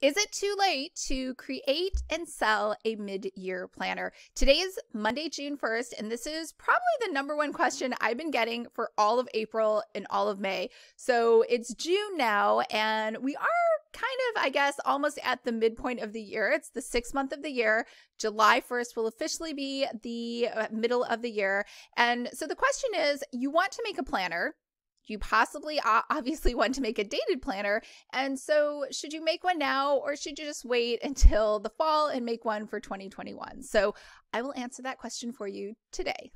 Is it too late to create and sell a mid-year planner? Today is Monday, June 1st, and this is probably the number one question I've been getting for all of April and all of May. So it's June now, and we are kind of, I guess, almost at the midpoint of the year. It's the 6th month of the year. July 1st will officially be the middle of the year. And so the question is, you want to make a planner. You possibly obviously want to make a dated planner. And so should you make one now, or should you just wait until the fall and make one for 2021? So I will answer that question for you today.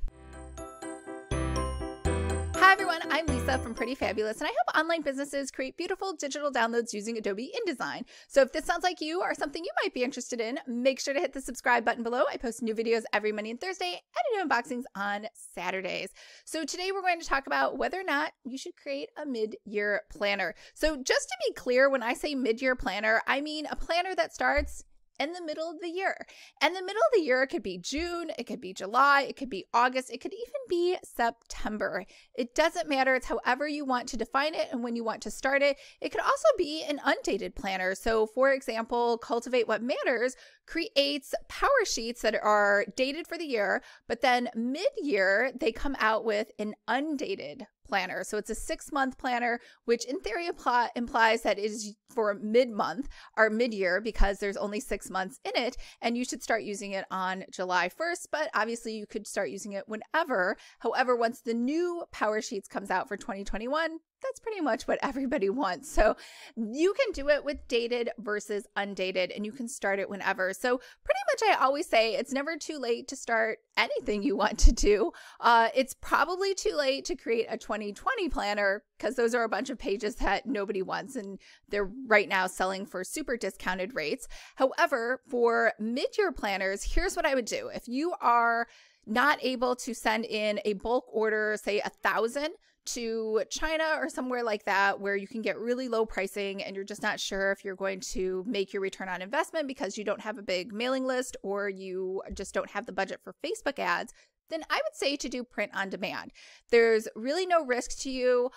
Hi everyone, I'm Lisa from Pretty Fabulous, and I help online businesses create beautiful digital downloads using Adobe InDesign. So if this sounds like you or something you might be interested in, make sure to hit the subscribe button below. I post new videos every Monday and Thursday, and I do unboxings on Saturdays. So today we're going to talk about whether or not you should create a mid-year planner. So just to be clear, when I say mid-year planner, I mean a planner that starts in the middle of the year. And the middle of the year, it could be June, it could be July, it could be August, it could even be September. It doesn't matter. It's however you want to define it and when you want to start it. It could also be an undated planner. So for example, Cultivate What Matters creates power sheets that are dated for the year, but then mid-year, they come out with an undated planner. So it's a 6-month planner, which in theory implies that it is for mid-month or mid-year because there's only 6 months in it, and you should start using it on July 1st, but obviously you could start using it whenever. However, once the new Power Sheets comes out for 2021, that's pretty much what everybody wants. So you can do it with dated versus undated, and you can start it whenever. So pretty much I always say it's never too late to start anything you want to do. It's probably too late to create a 2020 planner because those are a bunch of pages that nobody wants, and they're right now selling for super discounted rates. However, for mid-year planners, here's what I would do. If you are not able to send in a bulk order, say 1,000, to China or somewhere like that where you can get really low pricing and you're just not sure if you're going to make your return on investment because you don't have a big mailing list or you just don't have the budget for Facebook ads, then I would say to do print on demand. There's really no risk to you.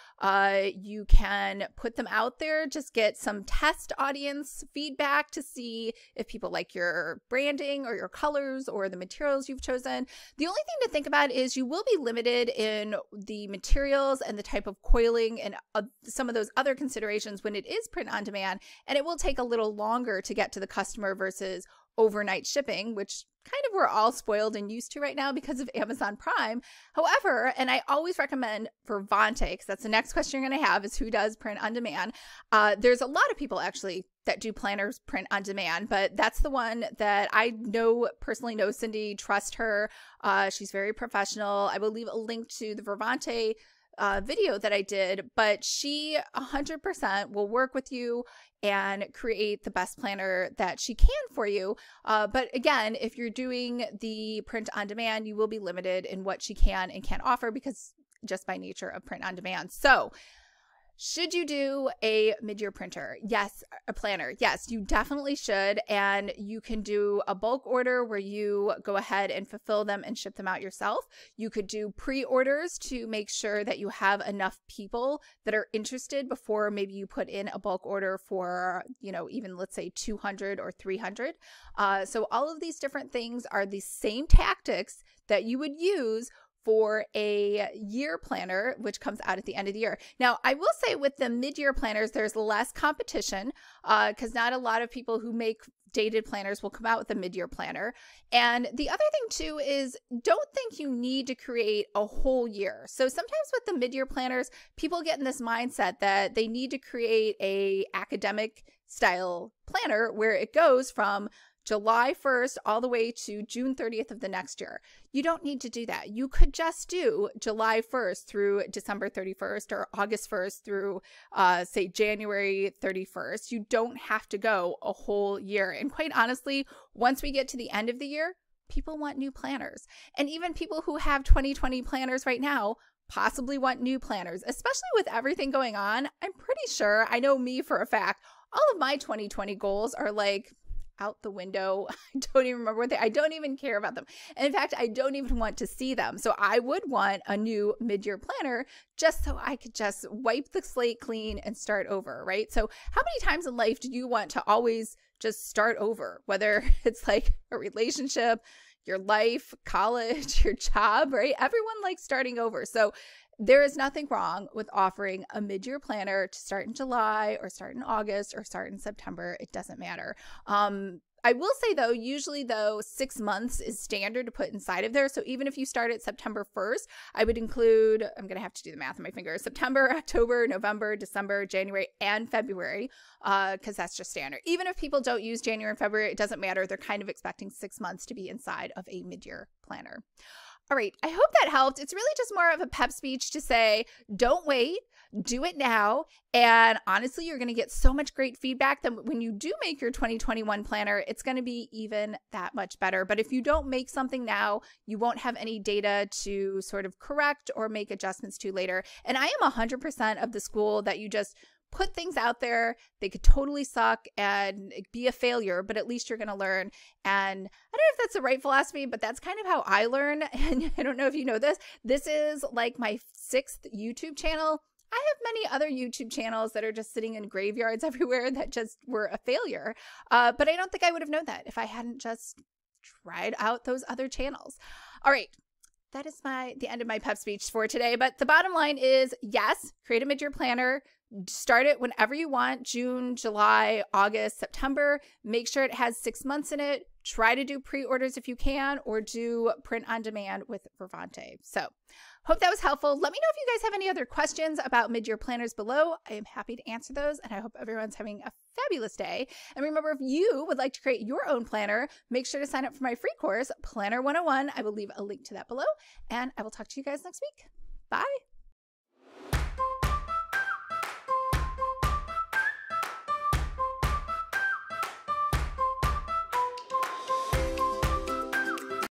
You can put them out there, just get some test audience feedback to see if people like your branding or your colors or the materials you've chosen. The only thing to think about is you will be limited in the materials and the type of coiling and some of those other considerations when it is print on demand, and it will take a little longer to get to the customer versus overnight shipping, which kind of we're all spoiled and used to right now because of Amazon Prime. However, and I always recommend for Vontae, because that's the next question you're going to have is who does print on demand. There's a lot of people actually that do planners print on demand, but that's the one that I personally know Cindy, trust her. She's very professional. I will leave a link to the Vontae video that I did, but she 100% will work with you and create the best planner that she can for you. But again, if you're doing the print on demand, you will be limited in what she can and can't offer because just by nature of print on demand. So should you do a mid-year printer? Yes. A planner? Yes, you definitely should. And you can do a bulk order where you go ahead and fulfill them and ship them out yourself. You could do pre-orders to make sure that you have enough people that are interested before maybe you put in a bulk order for, even let's say 200 or 300. So all of these different things are the same tactics that you would use for a year planner, which comes out at the end of the year. Now, I will say with the mid-year planners, there's less competition because not a lot of people who make dated planners will come out with a mid-year planner. And the other thing too is don't think you need to create a whole year. So sometimes with the mid-year planners, people get in this mindset that they need to create a academic style planner where it goes from July 1st all the way to June 30th of the next year. You don't need to do that. You could just do July 1st through December 31st or August 1st through, say, January 31st. You don't have to go a whole year. And quite honestly, once we get to the end of the year, people want new planners. And even people who have 2020 planners right now possibly want new planners, especially with everything going on. I'm pretty sure, I know me for a fact, all of my 2020 goals are like, out the window. I don't even remember what I don't even care about them. And in fact, I don't even want to see them. So I would want a new mid-year planner just so I could just wipe the slate clean and start over, right? So how many times in life do you want to always just start over? Whether it's like a relationship, your life, college, your job, right? Everyone likes starting over. So there is nothing wrong with offering a mid-year planner to start in July or start in August or start in September. It doesn't matter. I will say though, usually though, 6 months is standard to put inside of there. So even if you start at September 1st, I would include, I'm going to have to do the math on my fingers, September, October, November, December, January, and February, because that's just standard. Even if people don't use January and February, it doesn't matter. They're kind of expecting 6 months to be inside of a mid-year planner. All right, I hope that helped. It's really just more of a pep speech to say, don't wait, do it now. And honestly, you're going to get so much great feedback that when you do make your 2021 planner, it's going to be even that much better. But if you don't make something now, you won't have any data to sort of correct or make adjustments to later. And I am 100% of the school that you just put things out there. They could totally suck and be a failure, but at least you're going to learn. And I don't know if that's the right philosophy, but that's kind of how I learn. And I don't know if you know this. This is like my 6th YouTube channel. I have many other YouTube channels that are just sitting in graveyards everywhere that just were a failure. But I don't think I would have known that if I hadn't just tried out those other channels. All right. That is the end of my pep speech for today. But the bottom line is, yes, create a mid-year planner. Start it whenever you want, June, July, August, September. Make sure it has 6 months in it. Try to do pre-orders if you can, or do print on demand with Vervante. So hope that was helpful. Let me know if you guys have any other questions about mid-year planners below. I am happy to answer those, and I hope everyone's having a fabulous day. And remember, if you would like to create your own planner, make sure to sign up for my free course, Planner 101. I will leave a link to that below, and I will talk to you guys next week. Bye.